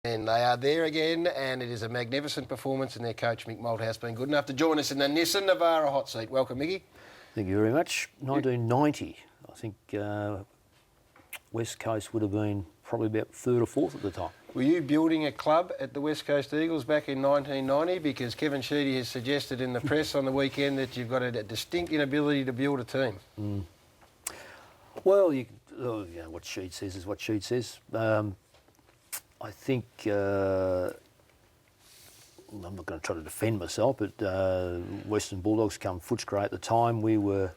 And they are there again, and it is a magnificent performance, and their coach, Mick Malthouse, has been good enough to join us in the Nissan Navara hot seat. Welcome, Mickey. Thank you very much. 1990, I think West Coast would have been probably about third or fourth at the time. Were you building a club at the West Coast Eagles back in 1990? Because Kevin Sheedy has suggested in the press on the weekend that you've got a distinct inability to build a team. Well, what Sheed says is what Sheed says. I think, I'm not going to try to defend myself, but Western Bulldogs come Footscray at the time. We were,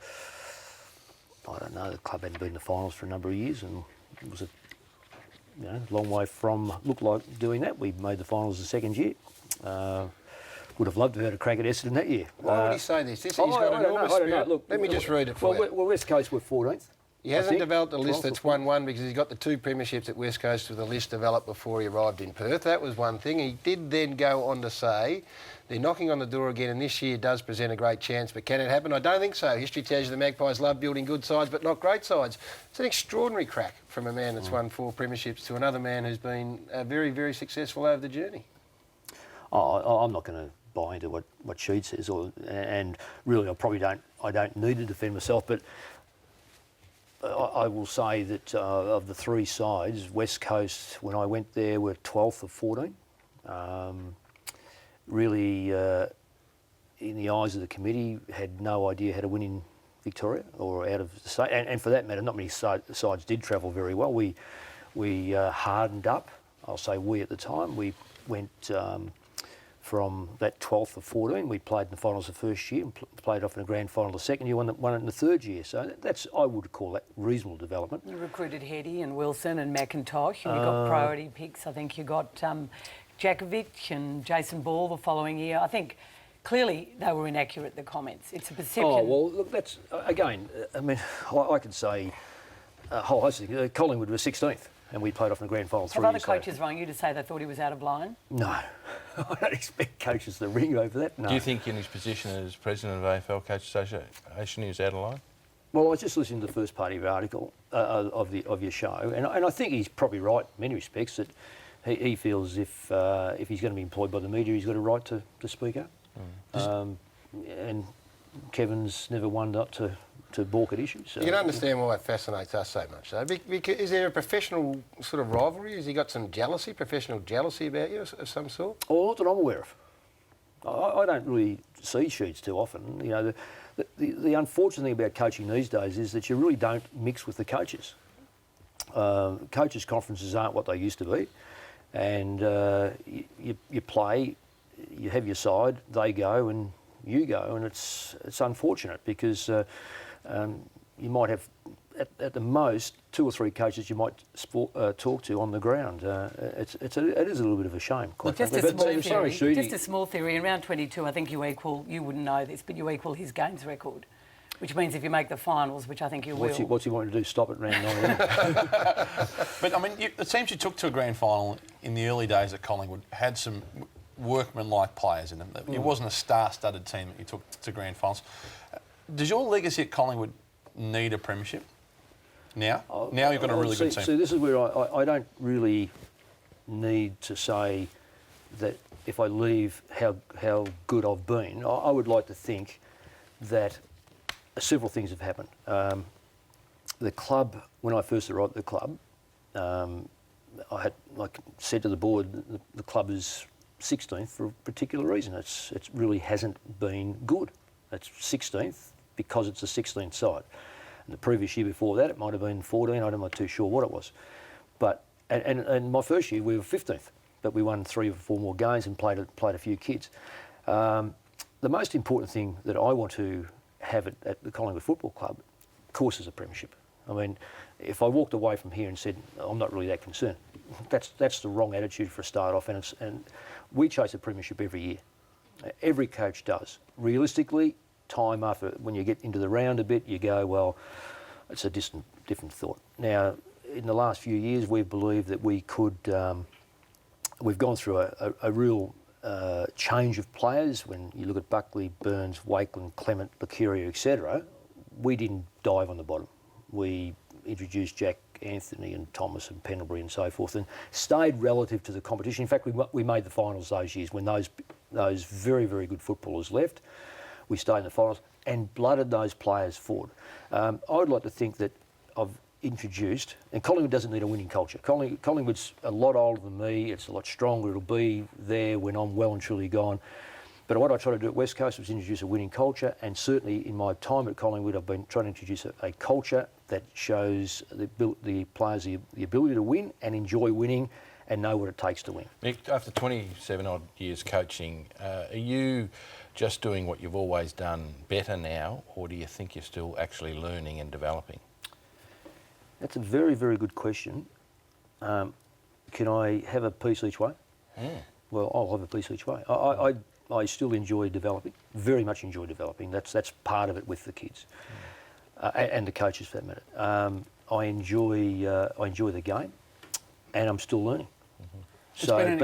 I don't know, the club hadn't been in the finals for a number of years, and it was a long way from, looked like doing that. We made the finals the second year. Would have loved to have had a crack at Essendon that year. Why would he say this? He's got enormous spirit. Look, let me just read it for you. Well, West Coast were 14th. He hasn't developed a list that's 1-1 because he's got the 2 premierships at West Coast with a list developed before he arrived in Perth. That was one thing. He did then go on to say they're knocking on the door again, and this year does present a great chance, but can it happen? I don't think so. History tells you the Magpies love building good sides, but not great sides. It's an extraordinary crack from a man that's won 4 premierships to another man who's been very, very successful over the journey. I'm not going to buy into what Sheed says, and really I don't need to defend myself, but I will say that of the 3 sides, West Coast, when I went there, were 12th of 14. Really, in the eyes of the committee, had no idea how to win in Victoria or out of the state. And for that matter, not many sides did travel very well. We hardened up. I'll say we at the time. We went from that 12th of 14, we played in the finals the first year and played off in a grand final the second year, won it in the third year. So that's, I would call that reasonable development. You recruited Heady and Wilson and McIntosh, and you got priority picks. I think you got Jakovic and Jason Ball the following year. I think clearly they were inaccurate, the comments. It's a perception. Oh, well, look, that's, again, I mean, I could say, Collingwood was 16th. And we played off in the grand final 3 years later. later. Have other coaches rung you to say they thought he was out of line? No. I don't expect coaches to ring over that, no. Do you think in his position as president of AFL Coach Association he was out of line? Well, I was just listening to the first part of your article, of your show, and I think he's probably right in many respects that he feels if he's going to be employed by the media, he's got a right to speak up. And Kevin's never one up to balk at issues. So. You can understand why it fascinates us so much, though. Because, is there a professional sort of rivalry? Has he got some jealousy, professional jealousy about you of some sort? Well, not that I'm aware of. I don't really see Sheets too often. You know, the unfortunate thing about coaching these days is that you really don't mix with the coaches. Coaches' conferences aren't what they used to be, and you play, you have your side, they go, and you go, and it's unfortunate because you might have at the most 2 or 3 coaches you might talk to on the ground. It is a little bit of a shame. Just a small theory. In round 22, I think you wouldn't know this, but you equal his games record, which means if you make the finals, which I think you will. What's he wanting to do? Stop at round 9? But I mean, the teams you took to a grand final in the early days at Collingwood had some workman-like players in them. It wasn't a star-studded team that you took to grand finals. Does your legacy at Collingwood need a premiership now? Now you've got a really good team. See, this is where I don't really need to say that if I leave how good I've been. I would like to think that several things have happened. The club, when I first arrived at the club, I had, like, said to the board, the club is 16th for a particular reason. It really hasn't been good. It's 16th because it's the 16th side. And the previous year before that, it might have been 14. I'm not too sure what it was. But and my first year we were 15th, but we won 3 or 4 more games and played a few kids. The most important thing that I want to have at the Collingwood Football Club, of course, is a premiership. I mean, if I walked away from here and said I'm not really that concerned, that's the wrong attitude for a start off. And we chase a premiership every year. Every coach does. Realistically, time after, when you get into the round a bit, you go, well, it's a different thought. Now, in the last few years, we've believed that we could. We've gone through a real change of players. When you look at Buckley, Burns, Wakeland, Clement, Lucuria, etc., we didn't dive on the bottom. We introduced Jack Anthony and Thomas and Pendlebury and so forth, and stayed relative to the competition. In fact, we made the finals those years when those very, very good footballers left. We stayed in the finals and blooded those players forward. I would like to think that I've introduced, and Collingwood doesn't need a winning culture. Collingwood's a lot older than me. It's a lot stronger. It'll be there when I'm well and truly gone. But what I try to do at West Coast was introduce a winning culture, and certainly in my time at Collingwood, I've been trying to introduce a culture that shows the players the ability to win and enjoy winning and know what it takes to win. Mick, after 27 odd years coaching, are you just doing what you've always done better now, or do you think you're still actually learning and developing? That's a very, very good question. Can I have a piece each way? Well, I'll have a piece each way. I still enjoy developing, very much enjoy developing. That's part of it with the kids and the coaches for that matter. I enjoy the game, and I'm still learning. It's been an